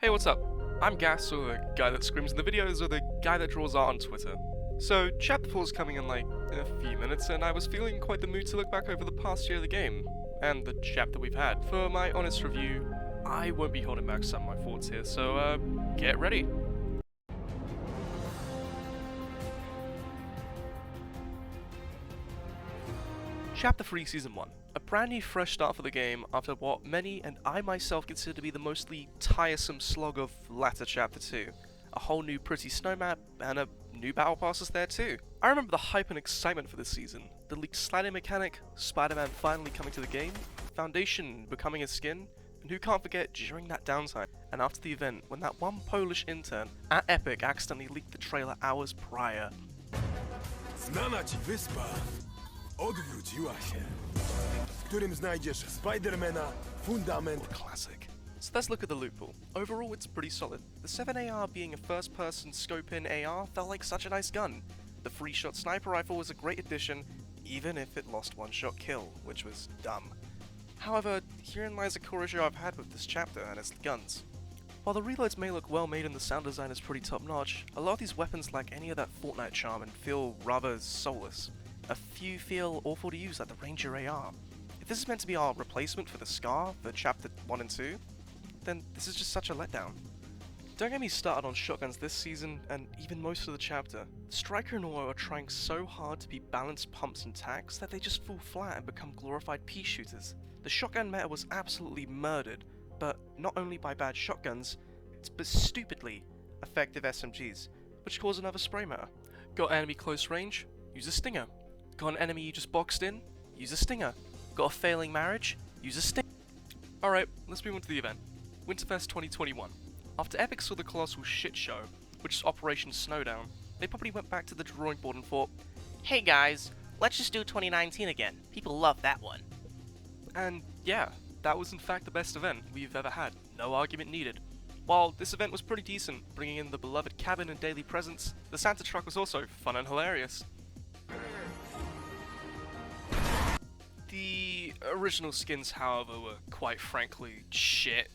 Hey, what's up? I'm Gas, or the guy that screams in the videos, or the guy that draws art on Twitter. So, Chapter 4 is coming in in a few minutes, and I was feeling quite the mood to look back over the past year of the game, and the chapter we've had. For my honest review, I won't be holding back some of my thoughts here, so get ready. Chapter 3 Season 1. A brand new fresh start for the game after what many and I myself consider to be the mostly tiresome slog of latter Chapter 2. A whole new pretty snow map and a new battle passes there too. I remember the hype and excitement for this season, the leaked sliding mechanic, Spider-Man finally coming to the game, Foundation becoming a skin, and who can't forget during that downtime and after the event when that one Polish intern at Epic accidentally leaked the trailer hours prior. Znana ci wyspa. Odwróciła się, w którym znajdziesz Spidermana, fundament. Classic. So let's look at the loot pool. Overall, it's pretty solid. The 7AR being a first-person scope-in AR felt like such a nice gun. The free-shot sniper rifle was a great addition, even if it lost one-shot kill, which was dumb. However, herein lies a core issue I've had with this chapter, and it's the guns. While the reloads may look well made and the sound design is pretty top-notch, a lot of these weapons lack any of that Fortnite charm and feel rather soulless. A few feel awful to use, like the Ranger AR. If this is meant to be our replacement for the SCAR for Chapter 1 and 2, then this is just such a letdown. Don't get me started on shotguns this season, and even most of the chapter. Striker and Oro are trying so hard to be balanced pumps and tacks that they just fall flat and become glorified pea shooters. The shotgun meta was absolutely murdered, but not only by bad shotguns, but stupidly effective SMGs, which cause another spray meta. Got enemy close range? Use a stinger. Got an enemy you just boxed in? Use a stinger. Got a failing marriage? Use a stinger. Alright, let's move on to the event. Winterfest 2021. After Epic saw the colossal shit show, which is Operation Snowdown, they probably went back to the drawing board and thought, hey guys, let's just do 2019 again. People love that one. And yeah, that was in fact the best event we've ever had. No argument needed. While this event was pretty decent, bringing in the beloved cabin and daily presents, the Santa truck was also fun and hilarious. The original skins, however, were quite frankly shit.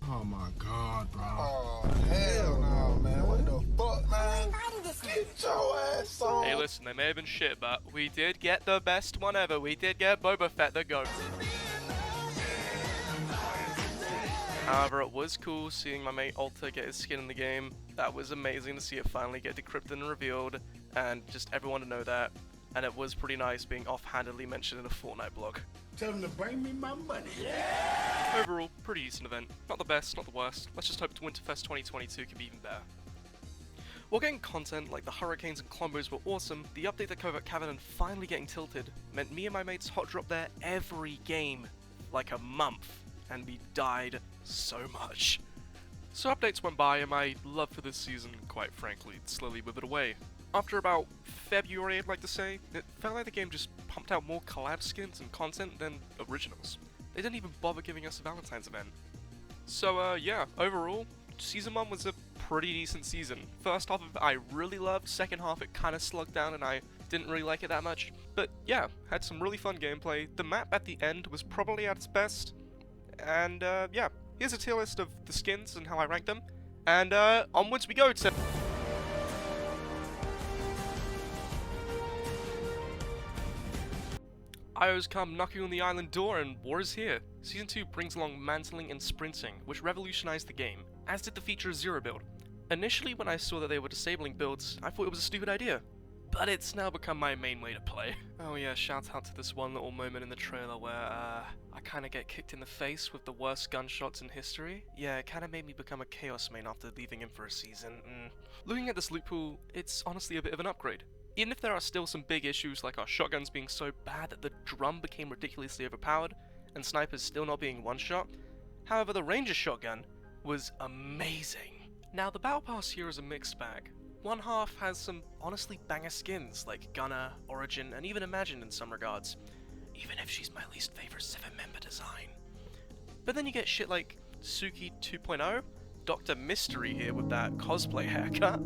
Oh my god, bro. Oh, hell no, man. What the fuck, man? Get your ass on. Hey, listen, they may have been shit, but we did get the best one ever. We did get Boba Fett the GOAT. However, it was cool seeing my mate Alter get his skin in the game. That was amazing to see it finally get decrypted and revealed, and just everyone to know that. And it was pretty nice being offhandedly mentioned in a Fortnite blog. Tell them to bring me my money. Overall, pretty decent event. Not the best, not the worst. Let's just hope Winterfest 2022 can be even better. While getting content like the hurricanes and combos were awesome, the update that covered Cavanan finally getting tilted meant me and my mates hot drop there every game, like a month, and we died so much. So updates went by and my love for this season, quite frankly, slowly withered away. After about February, I'd like to say, it felt like the game just pumped out more collab skins and content than originals. They didn't even bother giving us a Valentine's event. So yeah, overall, Season 1 was a pretty decent season. First half of it I really loved, second half it kinda slugged down and I didn't really like it that much. But yeah, had some really fun gameplay. The map at the end was probably at its best. And yeah, here's a tier list of the skins and how I rank them. And onwards we go to... IO's come knocking on the island door and war is here. Season 2 brings along mantling and sprinting, which revolutionized the game, as did the feature of Zero Build. Initially when I saw that they were disabling builds, I thought it was a stupid idea. But it's now become my main way to play. Oh yeah, shout out to this one little moment in the trailer where I kinda get kicked in the face with the worst gunshots in history. Yeah, it kinda made me become a Chaos main after leaving him for a season. Looking at this loot pool, it's honestly a bit of an upgrade. Even if there are still some big issues like our shotguns being so bad that the drum became ridiculously overpowered, and snipers still not being one-shot, however the Ranger shotgun was amazing. Now the Battle Pass here is a mixed bag. One half has some honestly banger skins like Gunner, Origin, and even Imagine in some regards, even if she's my least favourite 7-member design. But then you get shit like Suki 2.0, Dr. Mystery here with that cosplay haircut.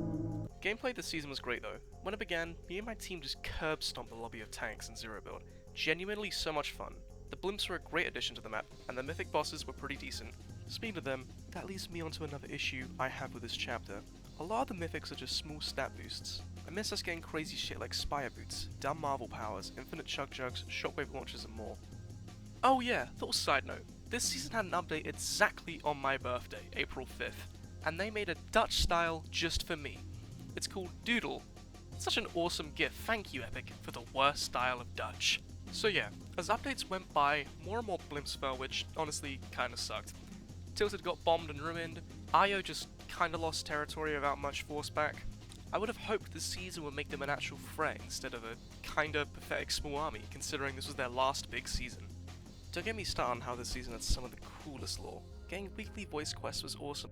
Gameplay this season was great though. When it began, me and my team just curb stomped the lobby of tanks in Zero Build. Genuinely so much fun. The blimps were a great addition to the map, and the mythic bosses were pretty decent. Speaking of them, that leads me onto another issue I have with this chapter. A lot of the mythics are just small stat boosts. I miss us getting crazy shit like Spire Boots, dumb Marvel powers, infinite Chug Jugs, shockwave launchers and more. Oh yeah, little side note, this season had an update exactly on my birthday, April 5th, and they made a Dutch style just for me. It's called Doodle. Such an awesome gift, thank you Epic, for the worst style of Dutch. So yeah, as updates went by, more and more blimps fell, which honestly kinda sucked. Tilted got bombed and ruined, Io just kinda lost territory without much force back. I would have hoped this season would make them an actual threat instead of a kinda pathetic small army, considering this was their last big season. Don't get me started on how this season had some of the coolest lore. Getting weekly voice quests was awesome.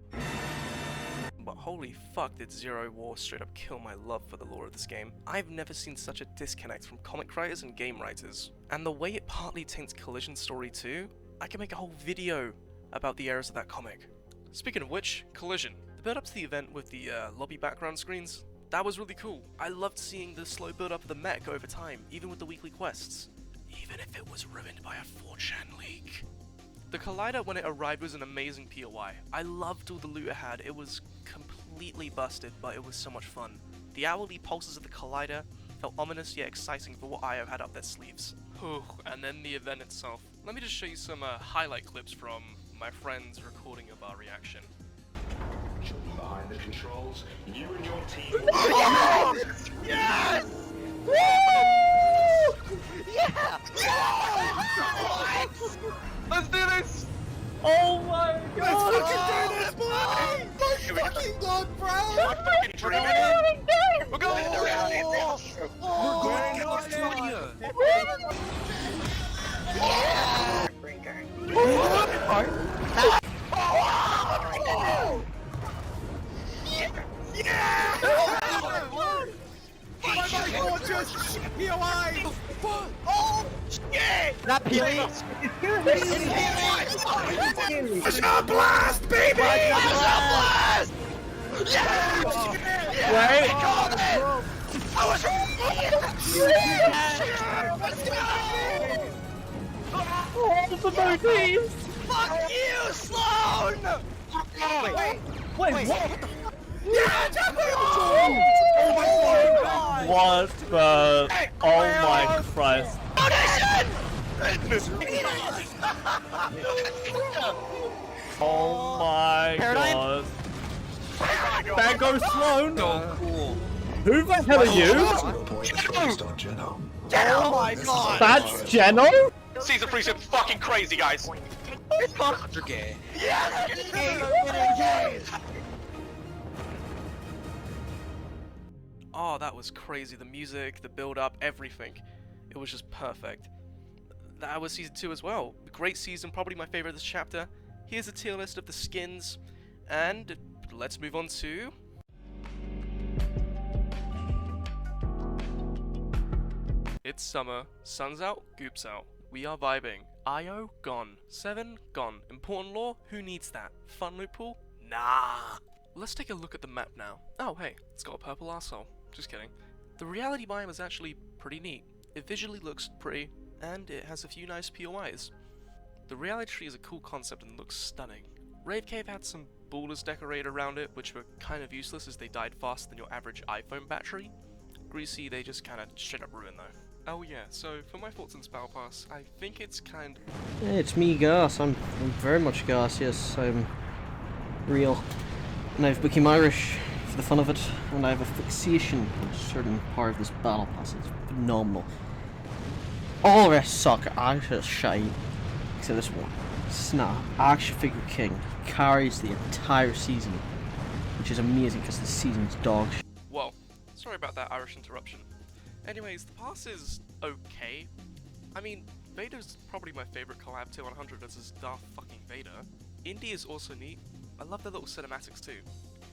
But holy fuck did Zero War straight up kill my love for the lore of this game. I've never seen such a disconnect from comic writers and game writers. And the way it partly taints Collision's story too, I can make a whole video about the errors of that comic. Speaking of which, Collision. The build up to the event with the lobby background screens, that was really cool. I loved seeing the slow build up of the mech over time, even with the weekly quests. Even if it was ruined by a 4chan leak. The Collider when it arrived was an amazing POI. I loved all the loot it had, it was completely busted, but it was so much fun. The hourly pulses of the Collider felt ominous yet exciting for what IO had up their sleeves. And then the event itself. Let me just show you some highlight clips from my friend's recording of our reaction. Behind the controls, you and your team. Yes! Woo! Yeah! What? Let's do this! Oh my god! Let's fucking do this, boy! My fucking god, bro! I'm fucking dreaming! We're going around it! We're going to Australia! That Peely! Push up blast, baby! Blast! Yeah! Wait! I was right! Let's go! Oh, the movies! Fuck you, Sloan! Wait, what? yeah, What the... Oh my Christ. Donation! Oh my god. There goes Sloan! So cool. Who the hell are you? Oh my god! That's Geno? Season 3's fucking crazy, guys. It's gay. Yes! Oh, that was crazy. The music, the build up, everything. It was just perfect. That was season 2 as well. A great season, probably my favorite of this chapter. Here's a tier list of the skins, and let's move on to... It's summer, sun's out, goop's out. We are vibing. IO, gone. 7, gone. Important lore? Who needs that? Fun loot pool? Nah. Let's take a look at the map now. Oh hey, it's got a purple arsehole. Just kidding. The reality biome is actually pretty neat. It visually looks pretty, and it has a few nice POIs. The reality tree is a cool concept and looks stunning. Rave Cave had some boulders decorated around it, which were kind of useless as they died faster than your average iPhone battery. Greasy, they just kind of straight up ruined though. Oh yeah, so for my thoughts on Spell Pass, I think it's kind of... Hey, it's me, Gas. I'm very much Gas, yes, I'm real. And I've become Irish for the fun of it, and I have a fixation on a certain part of this battle pass. It's phenomenal. All the rest suck, I just shite. Except this one. Snap, Action Figure King, carries the entire season, which is amazing because the season's dog shit. Whoa, sorry about that Irish interruption. Anyways, the pass is okay. I mean, Vader's probably my favorite collab tier 100 as his Darth fucking Vader. Indy is also neat. I love their little cinematics too.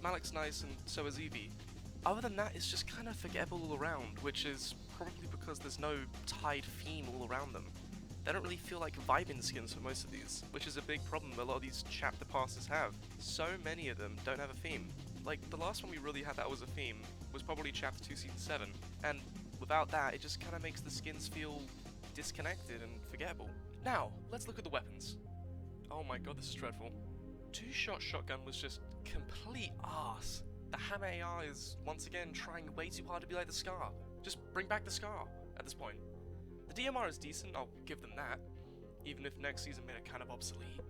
Malik's nice and so is Evie. Other than that, it's just kind of forgettable all around, which is probably because there's no tied theme all around them. They don't really feel like vibing skins for most of these, which is a big problem a lot of these chapter passes have. So many of them don't have a theme. Like, the last one we really had that was a theme was probably chapter 2 season 7, and without that, it just kind of makes the skins feel disconnected and forgettable. Now, let's look at the weapons. Oh my god, this is dreadful. two-shot shotgun was just complete arse. The hammer AR is once again trying way too hard to be like the Scar. Just bring back the Scar at this point. The DMR is decent, I'll give them that, even if next season made it kind of obsolete.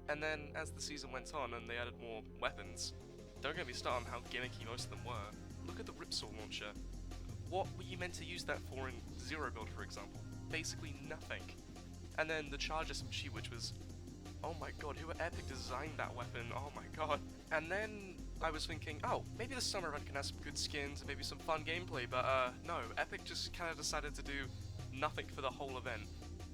And then as the season went on and they added more weapons, don't get me started on how gimmicky most of them were. Look at the Ripsaw launcher. What were you meant to use that for in Zero Build, for example? Basically nothing. And then the Charge SMG, which was, oh my god, who at Epic designed that weapon? Oh my god. And then I was thinking, oh, maybe the summer event can have some good skins and maybe some fun gameplay, but no, Epic just kind of decided to do nothing for the whole event.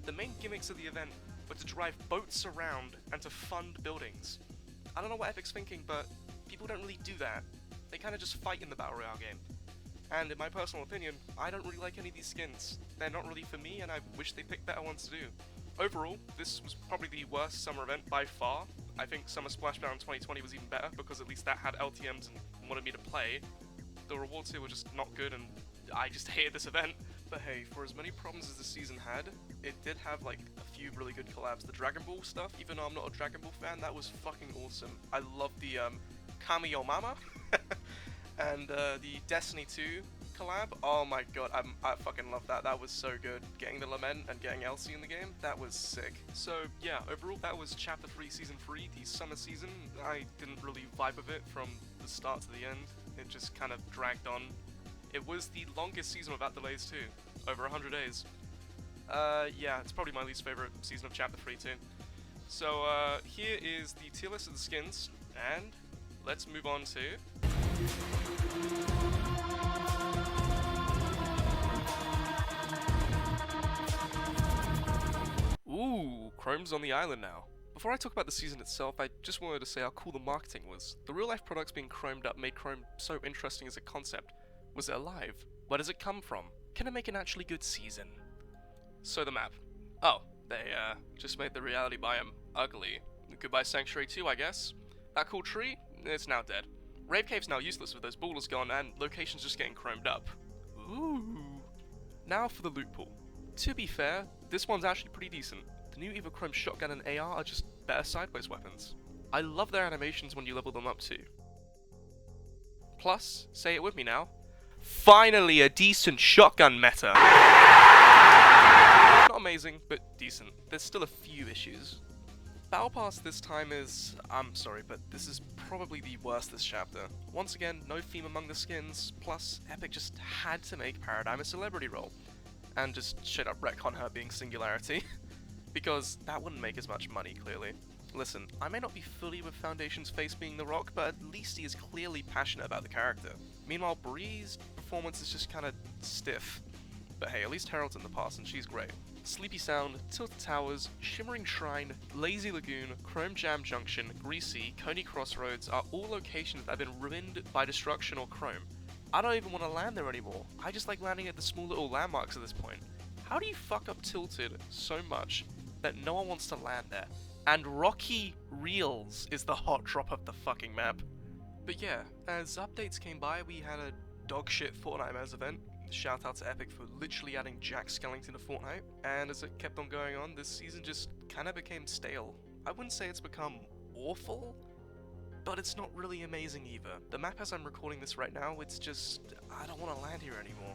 The main gimmicks of the event were to drive boats around and to fund buildings. I don't know what Epic's thinking, but people don't really do that. They kind of just fight in the Battle Royale game. And in my personal opinion, I don't really like any of these skins. They're not really for me, and I wish they picked better ones to do. Overall, this was probably the worst summer event by far. I think Summer Splashdown 2020 was even better, because at least that had LTMs and wanted me to play. The rewards here were just not good, and I just hated this event. But hey, for as many problems as the season had, it did have like a few really good collabs. The Dragon Ball stuff, even though I'm not a Dragon Ball fan, that was fucking awesome. I love the Kami Yo Mama and the Destiny 2 collab. Oh my god, I fucking love that. That was so good. Getting the Lament and getting Elsie in the game, that was sick. So yeah, overall that was Chapter 3 Season 3, the summer season. I didn't really vibe with it from the start to the end. It just kind of dragged on. It was the longest season without delays too, over 100 days. Yeah, it's probably my least favorite season of Chapter 3 too. So here is the tier list of the skins, and let's move on to... Ooh, Chrome's on the island now. Before I talk about the season itself, I just wanted to say how cool the marketing was. The real life products being chromed up made Chrome so interesting as a concept. Was it alive? Where does it come from? Can it make an actually good season? So the map. Oh, they just made the reality biome ugly. Goodbye Sanctuary 2, I guess. That cool tree? It's now dead. Rave Cave's now useless with those ballers gone and locations just getting chromed up. Ooh. Now for the loot pool. To be fair, this one's actually pretty decent. The new Evo Chrome Shotgun and AR are just better sideways weapons. I love their animations when you level them up too. Plus, say it with me now, finally a decent shotgun meta! Not amazing, but decent. There's still a few issues. Battle Pass this time is... I'm sorry, but this is probably the worst this chapter. Once again, no theme among the skins, plus Epic just had to make Paradigm a celebrity role. And just straight up retcon her being Singularity. Because that wouldn't make as much money, clearly. Listen, I may not be fully with Foundation's face being The Rock, but at least he is clearly passionate about the character. Meanwhile, Bree's performance is just kinda stiff. But hey, at least Harold's in the past and she's great. Sleepy Sound, Tilted Towers, Shimmering Shrine, Lazy Lagoon, Chrome Jam Junction, Greasy, Coney Crossroads are all locations that have been ruined by destruction or chrome. I don't even want to land there anymore. I just like landing at the small little landmarks at this point. How do you fuck up Tilted so much that no one wants to land there? And Rocky Reels is the hot drop of the fucking map. But yeah, as updates came by, we had a dogshit Fortnite Mez event. Shout out to Epic for literally adding Jack Skellington to Fortnite. And as it kept on going on, this season just kind of became stale. I wouldn't say it's become awful, but it's not really amazing either. The map as I'm recording this right now, it's just, I don't want to land here anymore.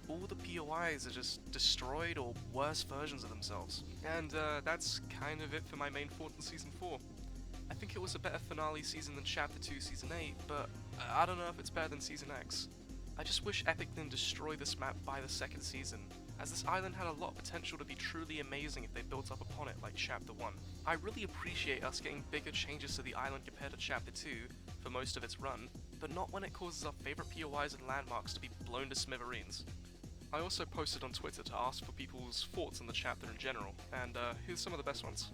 All the POIs are just destroyed or worse versions of themselves. And that's kind of it for my main thought in Season 4. I think it was a better finale season than Chapter 2 Season 8, but I don't know if it's better than Season X. I just wish Epic didn't destroy this map by the second season, as this island had a lot of potential to be truly amazing if they built up upon it like Chapter 1. I really appreciate us getting bigger changes to the island compared to Chapter 2 for most of its run, but not when it causes our favourite POIs and landmarks to be blown to smithereens. I also posted on Twitter to ask for people's thoughts on the chapter in general, and here's some of the best ones.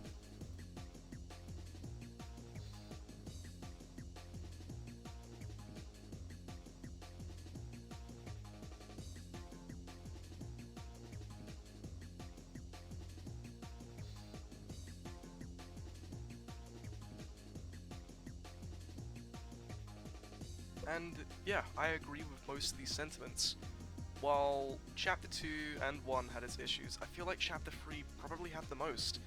And yeah, I agree with most of these sentiments. While Chapter 2 and 1 had its issues, I feel like Chapter 3 probably had the most.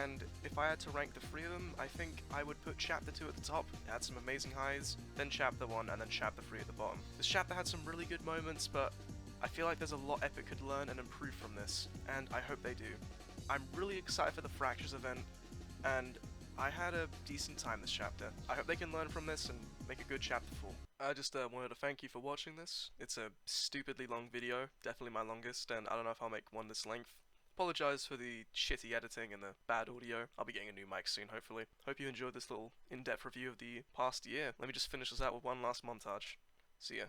and if I had to rank the 3 of them, I think I would put Chapter 2 at the top. It had some amazing highs, then Chapter 1, and then Chapter 3 at the bottom. This chapter had some really good moments, but I feel like there's a lot Epic could learn and improve from this, and I hope they do. I'm really excited for the Fractures event, and I had a decent time this chapter. I hope they can learn from this and make a good chapter 4. I just wanted to thank you for watching this. It's a stupidly long video, definitely my longest, and I don't know if I'll make one this length. Apologise for the shitty editing and the bad audio. I'll be getting a new mic soon, hopefully. Hope you enjoyed this little in-depth review of the past year. Let me just finish this out with one last montage. See ya.